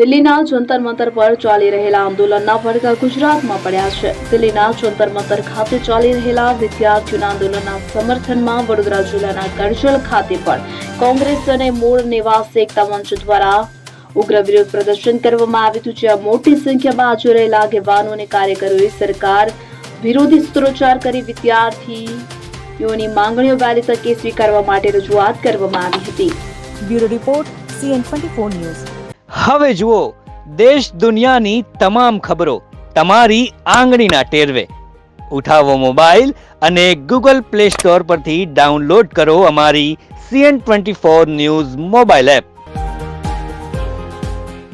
દિલ્હીના જંતર મંતર પર ચાલી રહેલા આંદોલનના પડઘા ગુજરાતમાં પડ્યા છે. દિલ્હીના જંતર મંતર ખાતે ચાલી રહેલા વિદ્યાર્થીઓના આંદોલનના સમર્થનમાં વડોદરા જિલ્લાના કરજણ ખાતે પણ કોંગ્રેસ અને મૂળ નિવાસી એકતા મંચ દ્વારા ઉગ્ર વિરોધ પ્રદર્શન કરવામાં આવ્યું હતું, જ્યાં મોટી સંખ્યામાં હાજર રહેલા આગેવાનો અને કાર્યકરોએ સરકાર વિરોધી સૂત્રોચ્ચાર કરી વિદ્યાર્થીઓની માંગણીઓ વહેલી તકે સ્વીકારવા માટે રજૂઆત કરવામાં આવી હતી. Bureau report CN24 news. હવે જુઓ દેશ દુનિયાની તમામ ખબરો તમારી આંગળીના ટેરવે. ઉઠાવો મોબાઈલ અને Google Play Store પરથી ડાઉનલોડ કરો અમારી CN24 ન્યૂઝ મોબાઈલ એપ.